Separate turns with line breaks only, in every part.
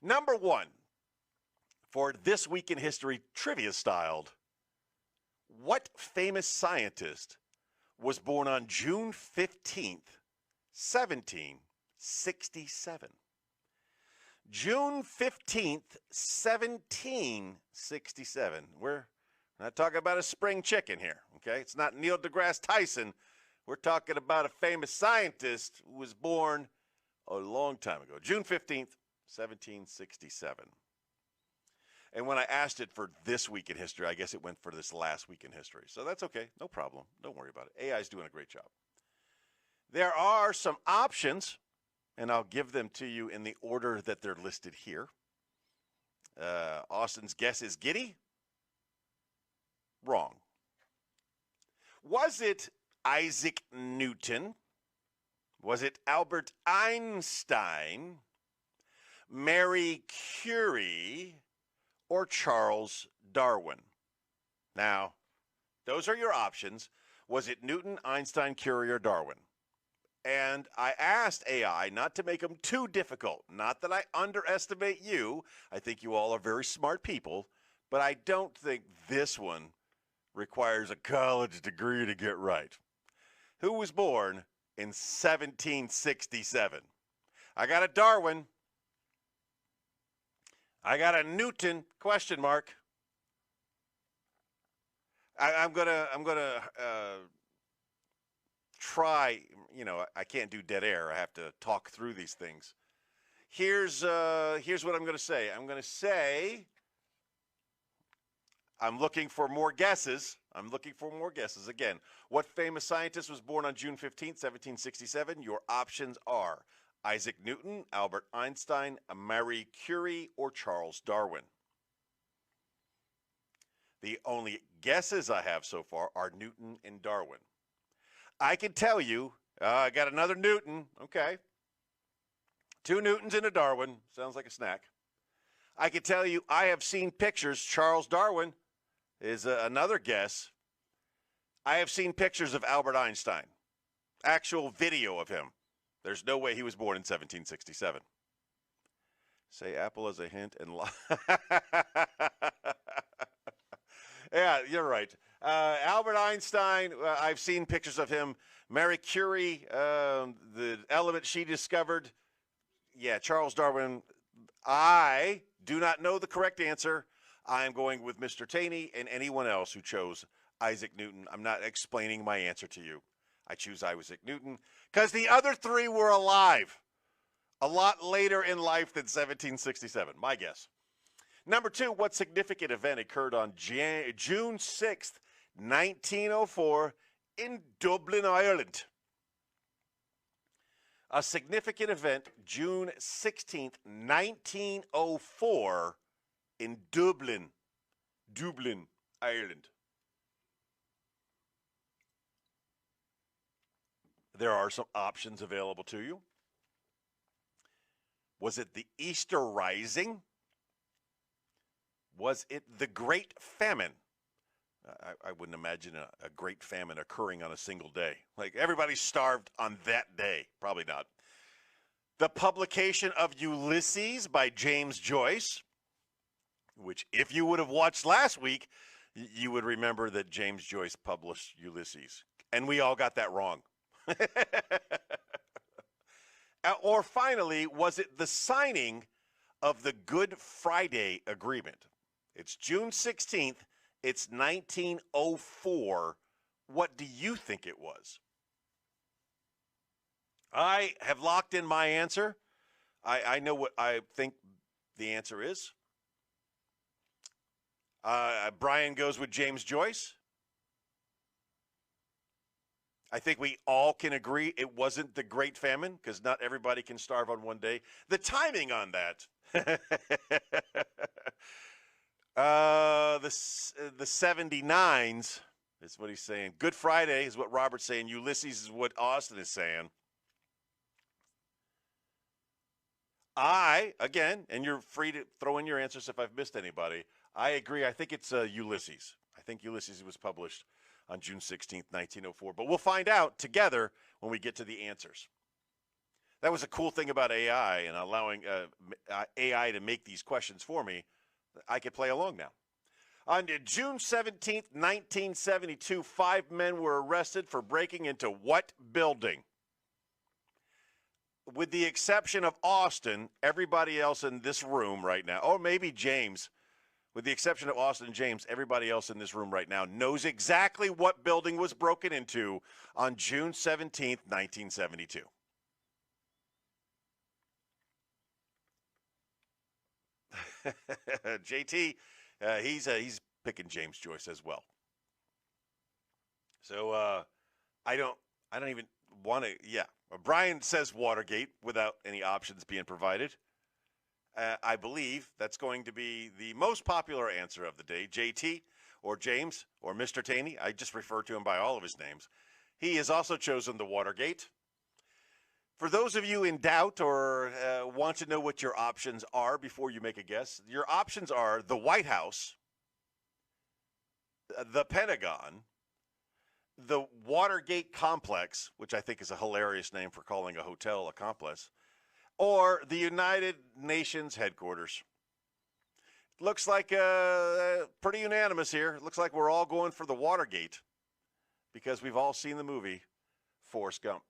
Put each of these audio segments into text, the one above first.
Number one, for This Week in History trivia styled, what famous scientist was born on June 15th, 1767? June 15th, 1767. We're not talking about a spring chicken here, okay? It's not Neil deGrasse Tyson. We're talking about a famous scientist who was born a long time ago. June 15th, 1767. And when I asked it for This Week in History, I guess it went for this last week in history. So that's okay. No problem. Don't worry about it. AI is doing a great job. There are some options, and I'll give them to you in the order that they're listed here. Austin's guess is giddy. Wrong. Was it Isaac Newton? Was it Albert Einstein, Marie Curie, or Charles Darwin? Now, those are your options. Was it Newton, Einstein, Curie, or Darwin? And I asked AI not to make them too difficult. Not that I underestimate you. I think you all are very smart people, but I don't think this one requires a college degree to get right. Who was born in 1767? I got a Darwin. I got a Newton, question mark. I'm gonna try, I can't do dead air. I have to talk through these things. Here's what I'm gonna say. I'm gonna say I'm looking for more guesses. Again, what famous scientist was born on June 15th, 1767? Your options are Isaac Newton, Albert Einstein, Marie Curie, or Charles Darwin. The only guesses I have so far are Newton and Darwin. I can tell you, I got another Newton, okay. 2 Newtons and a Darwin, sounds like a snack. I can tell you, I have seen pictures. Charles Darwin is another guess. I have seen pictures of Albert Einstein, actual video of him. There's no way he was born in 1767. Say apple as a hint and lie. Yeah, you're right. Albert Einstein, I've seen pictures of him. Marie Curie, the element she discovered. Yeah, Charles Darwin. I do not know the correct answer. I'm going with Mr. Taney and anyone else who chose Isaac Newton. I'm not explaining my answer to you. I choose Isaac Newton because the other 3 were alive a lot later in life than 1767, my guess. Number 2, what significant event occurred on June 6th, 1904 in Dublin, Ireland? A significant event, June 16th, 1904 in Dublin, Ireland. There are some options available to you. Was it the Easter Rising? Was it the Great Famine? I wouldn't imagine a great famine occurring on a single day. Like everybody starved on that day. Probably not. The publication of Ulysses by James Joyce, which if you would have watched last week, you would remember that James Joyce published Ulysses. And we all got that wrong. Or finally, was it the signing of the Good Friday Agreement? It's June 16th. It's 1904. What do you think it was? I have locked in my answer. I know what I think the answer is. Brian goes with James Joyce. I think we all can agree it wasn't the Great Famine because not everybody can starve on one day. The timing on that. The 79s is what he's saying. Good Friday is what Robert's saying. Ulysses is what Austin is saying. Again, and you're free to throw in your answers if I've missed anybody, I agree. I think it's Ulysses. I think Ulysses was published on June 16th, 1904. But we'll find out together when we get to the answers. That was a cool thing about AI and allowing AI to make these questions for me. I could play along now. On June 17th, 1972, 5 men were arrested for breaking into what building? With the exception of Austin, everybody else in this room right now, or maybe James, with the exception of Austin and James, everybody else in this room right now knows exactly what building was broken into on June 17th, 1972. JT, he's picking James Joyce as well. So I don't even want to. Yeah, Brian says Watergate without any options being provided. I believe that's going to be the most popular answer of the day. JT or James or Mr. Taney, I just refer to him by all of his names. He has also chosen the Watergate. For those of you in doubt or want to know what your options are before you make a guess, your options are the White House, the Pentagon, the Watergate Complex, which I think is a hilarious name for calling a hotel a complex, or the United Nations headquarters. Looks like pretty unanimous here. Looks like we're all going for the Watergate because we've all seen the movie Forrest Gump.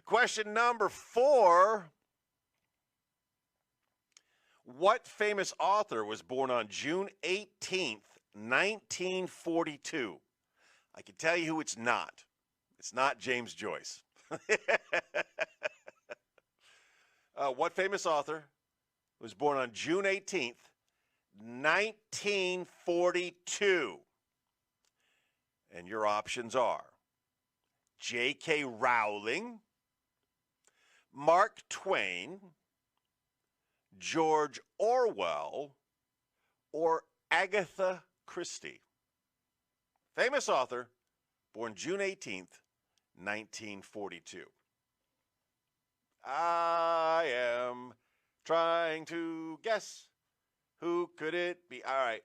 Question number 4. What famous author was born on June 18th, 1942? I can tell you who it's not. It's not James Joyce. What famous author was born on June 18th, 1942? And your options are J.K. Rowling, Mark Twain, George Orwell, or Agatha Christie. Famous author, born June 18th, 1942. I am trying to guess. Who could it be? All right,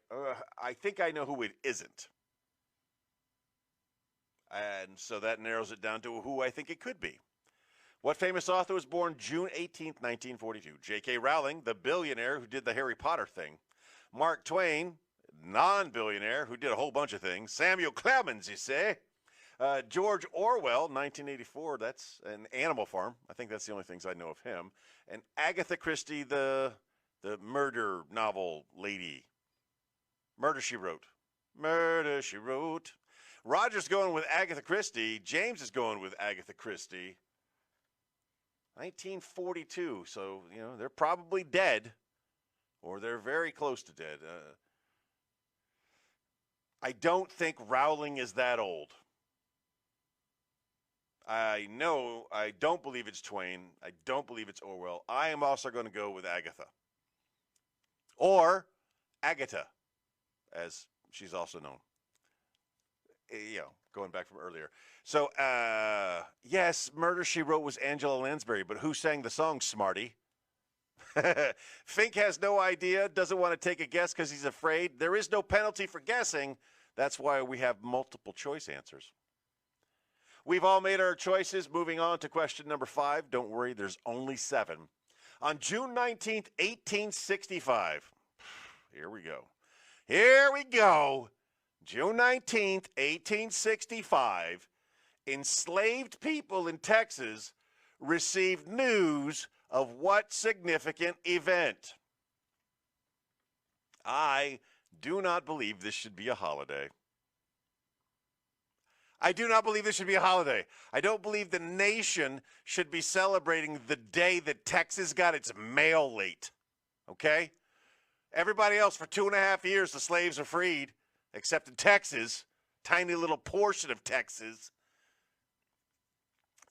I think I know who it isn't. And so that narrows it down to who I think it could be. What famous author was born June 18th, 1942? J.K. Rowling, the billionaire who did the Harry Potter thing. Mark Twain, non-billionaire who did a whole bunch of things. Samuel Clemens, you say. George Orwell, 1984, that's an Animal Farm. I think that's the only things I know of him. And Agatha Christie, the murder novel lady. Murder, She Wrote. Murder, She Wrote. Roger's going with Agatha Christie. James is going with Agatha Christie. 1942, so, you know, they're probably dead, or they're very close to dead. I don't think Rowling is that old. I don't believe it's Twain. I don't believe it's Orwell. I am also going to go with Agatha. Or Agatha, as she's also known. You know, going back from earlier. So, yes, Murder, She Wrote was Angela Lansbury, but who sang the song, Smarty? Fink has no idea, doesn't want to take a guess because he's afraid. There is no penalty for guessing. That's why we have multiple choice answers. We've all made our choices. Moving on to question number 5. Don't worry, there's only 7. On June 19th, 1865. Here we go. Here we go. June 19th, 1865, enslaved people in Texas received news of what significant event? I do not believe this should be a holiday. I do not believe this should be a holiday. I don't believe the nation should be celebrating the day that Texas got its mail late. Okay? Everybody else, for 2.5 years, the slaves are freed. Except in Texas, tiny little portion of Texas.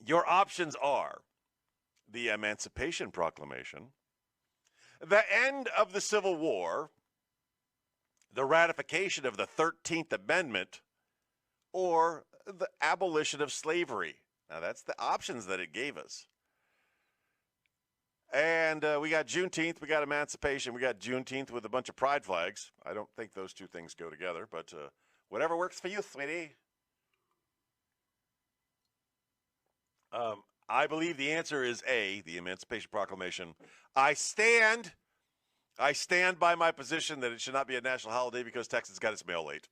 Your options are the Emancipation Proclamation, the end of the Civil War, the ratification of the 13th Amendment, or the abolition of slavery. Now, that's the options that it gave us. And we got Juneteenth, we got Emancipation, we got Juneteenth with a bunch of pride flags. I don't think those two things go together, but whatever works for you, sweetie. I believe the answer is A, the Emancipation Proclamation. I stand by my position that it should not be a national holiday because Texas got its mail late.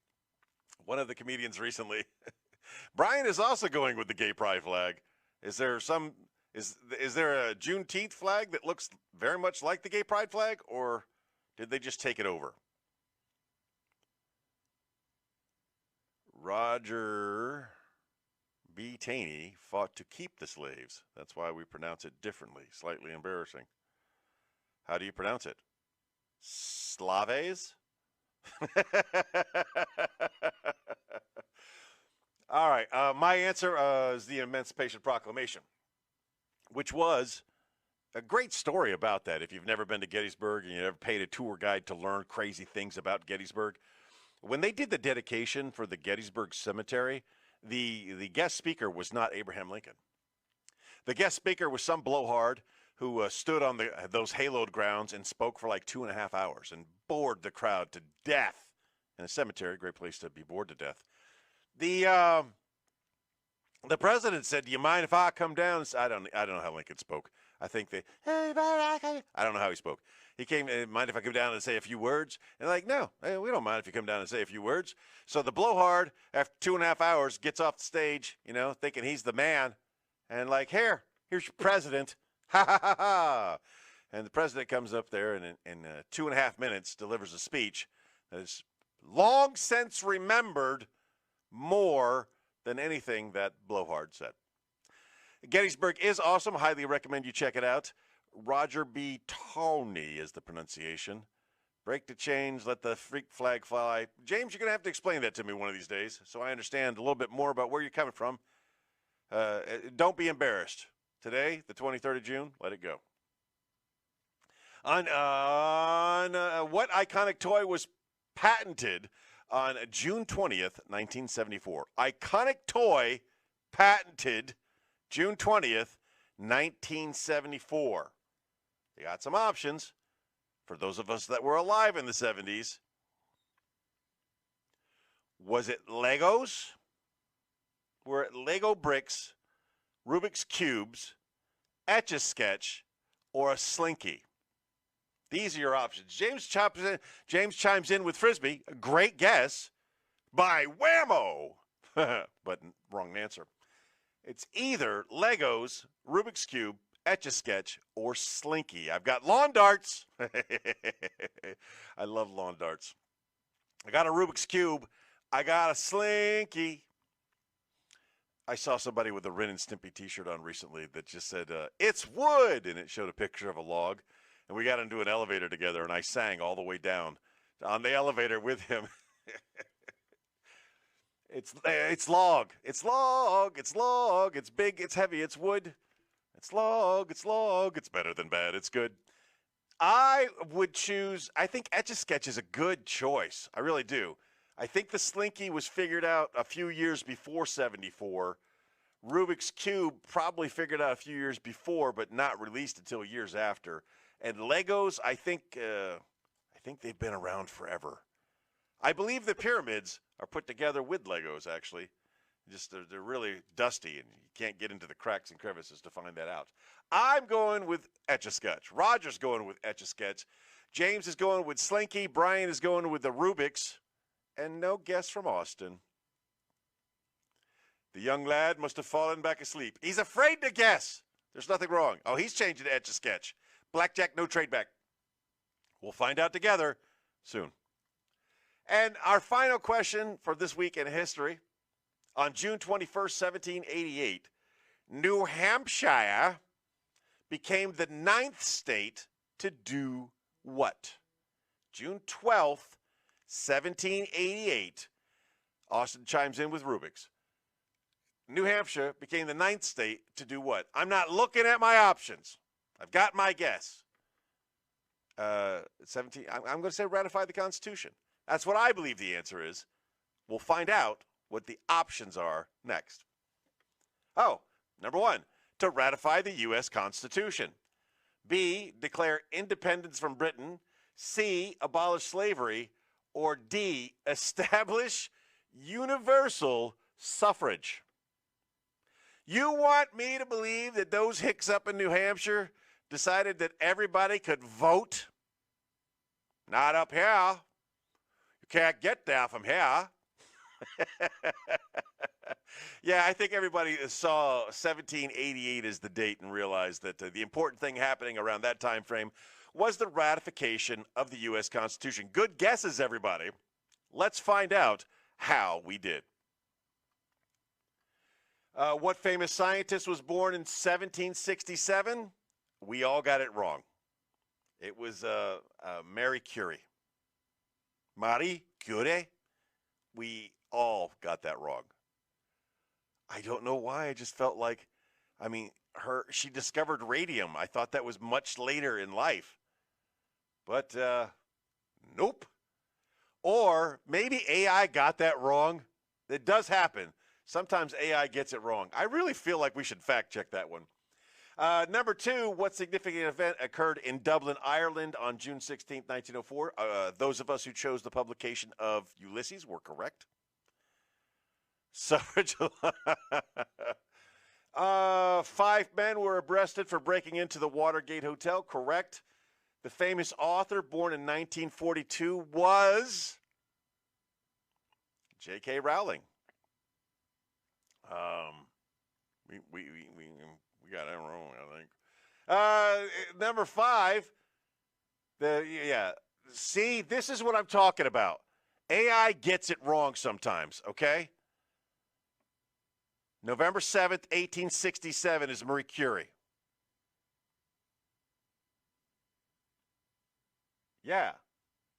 One of the comedians recently, Brian is also going with the gay pride flag. Is there a Juneteenth flag that looks very much like the gay pride flag, or did they just take it over? Roger B. Taney fought to keep the slaves. That's why we pronounce it differently. Slightly embarrassing. How do you pronounce it? Slaves? All right. My answer is the Emancipation Proclamation, which was a great story about that. If you've never been to Gettysburg and you never paid a tour guide to learn crazy things about Gettysburg, when they did the dedication for the Gettysburg Cemetery, the guest speaker was not Abraham Lincoln. The guest speaker was some blowhard who stood on those haloed grounds and spoke for like 2.5 hours and bored the crowd to death in a cemetery. Great place to be bored to death. The president said, "Do you mind if I come down?" I don't know how Lincoln spoke. I think I don't know how he spoke. He came, mind if I come down and say a few words? And like, no, we don't mind if you come down and say a few words. So the blowhard, after 2.5 hours, gets off the stage, thinking he's the man. And like, here's your president. Ha ha ha ha. And the president comes up there and in 2.5 minutes delivers a speech that is long since remembered more than anything that blowhard said. Gettysburg is awesome. Highly recommend you check it out. Roger B. Taney is the pronunciation. Break the chains, let the freak flag fly. James, you're going to have to explain that to me one of these days so I understand a little bit more about where you're coming from. Don't be embarrassed. Today, the 23rd of June, let it go. On what iconic toy was patented on June 20th, 1974? Iconic toy patented June 20th, 1974. They got some options for those of us that were alive in the 70s. Was it Legos? Were it Lego bricks, Rubik's Cubes, Etch-a-Sketch, or a Slinky? These are your options. James chimes in with Frisbee. A great guess by whammo. But wrong answer. It's either Legos, Rubik's Cube, Etch-a-Sketch, or Slinky. I've got lawn darts. I love lawn darts. I got a Rubik's Cube. I got a Slinky. I saw somebody with a Ren and Stimpy t-shirt on recently that just said, "It's wood," and it showed a picture of a log. And we got into an elevator together, and I sang all the way down on the elevator with him. It's log. It's log. It's log. It's big. It's heavy. It's wood. It's log. It's log. It's better than bad. It's good. I would choose, I think Etch-a-Sketch is a good choice. I really do. I think the Slinky was figured out a few years before 74. Rubik's Cube probably figured out a few years before, but not released until years after. And Legos, I think they've been around forever. I believe the pyramids are put together with Legos, actually. Just they're really dusty, and you can't get into the cracks and crevices to find that out. I'm going with Etch-a-Sketch. Roger's going with Etch-a-Sketch. James is going with Slinky. Brian is going with the Rubik's. And no guess from Austin. The young lad must have fallen back asleep. He's afraid to guess. There's nothing wrong. Oh, he's changing to Etch-a-Sketch. Blackjack, no trade back. We'll find out together soon. And our final question for this week in history. On June 21st, 1788, New Hampshire became the 9th state to do what? June 12th, 1788. Austin chimes in with Rubik's. New Hampshire became the 9th state to do what? I'm not looking at my options. I've got my guess. 17. I'm going to say ratify the Constitution. That's what I believe the answer is. We'll find out what the options are next. Oh, number 1, to ratify the U.S. Constitution. B, declare independence from Britain. C, abolish slavery. Or D, establish universal suffrage. You want me to believe that those hicks up in New Hampshire decided that everybody could vote? Not up here. You can't get there from here. Yeah, I think everybody saw 1788 as the date and realized that the important thing happening around that time frame was the ratification of the U.S. Constitution. Good guesses, everybody. Let's find out how we did. What famous scientist was born in 1767? We all got it wrong. It was Marie Curie. Marie Curie? We all got that wrong. I don't know why. I just felt like, she discovered radium. I thought that was much later in life. But nope. Or maybe AI got that wrong. It does happen. Sometimes AI gets it wrong. I really feel like we should fact check that one. Number 2, what significant event occurred in Dublin, Ireland on June 16, 1904? Those of us who chose the publication of Ulysses were correct. Suffrage. 5 men were arrested for breaking into the Watergate Hotel. Correct. The famous author born in 1942 was J.K. Rowling. We got that wrong, I think. Number 5. See, this is what I'm talking about. AI gets it wrong sometimes, okay? November 7th, 1867 is Marie Curie. Yeah,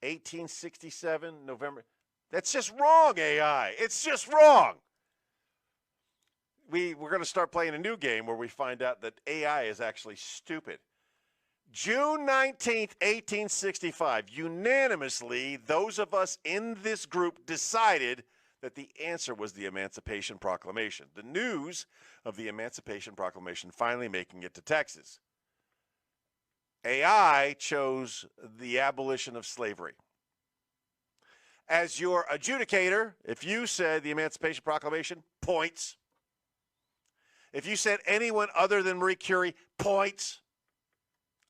1867, November. That's just wrong, AI. It's just wrong. We're going to start playing a new game where we find out that AI is actually stupid. June 19th, 1865, unanimously, those of us in this group decided that the answer was the Emancipation Proclamation. The news of the Emancipation Proclamation finally making it to Texas. AI chose the abolition of slavery. As your adjudicator, if you said the Emancipation Proclamation, points. If you said anyone other than Marie Curie, points.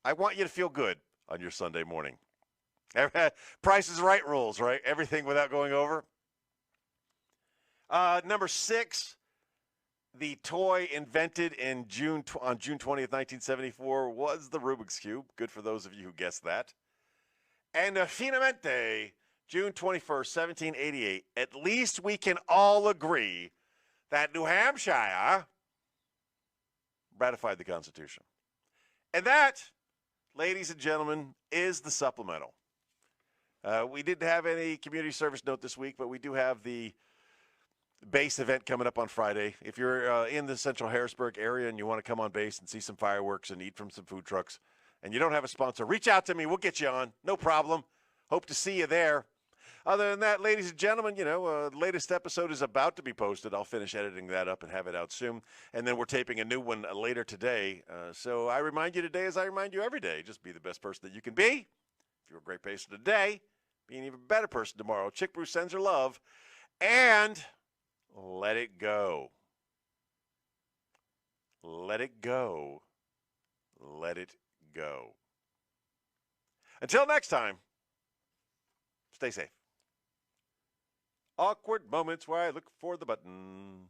I want you to feel good on your Sunday morning. Price is Right rules, right? Everything without going over. Number 6, the toy invented on June 20th, 1974 was the Rubik's Cube. Good for those of you who guessed that. And finalmente, June 21st, 1788, at least we can all agree that New Hampshire ratified the Constitution. And that, ladies and gentlemen, is the supplemental. We didn't have any community service note this week, but we do have the base event coming up on Friday. If you're in the central Harrisburg area and you want to come on base and see some fireworks and eat from some food trucks, and you don't have a sponsor, reach out to me. We'll get you on. No problem. Hope to see you there. Other than that, ladies and gentlemen, the latest episode is about to be posted. I'll finish editing that up and have it out soon. And then we're taping a new one later today. So I remind you today, as I remind you every day, just be the best person that you can be. If you're a great person today, be an even better person tomorrow. Chick Brew sends her love. And let it go. Let it go. Let it go. Until next time, stay safe. Awkward moments where I look for the button.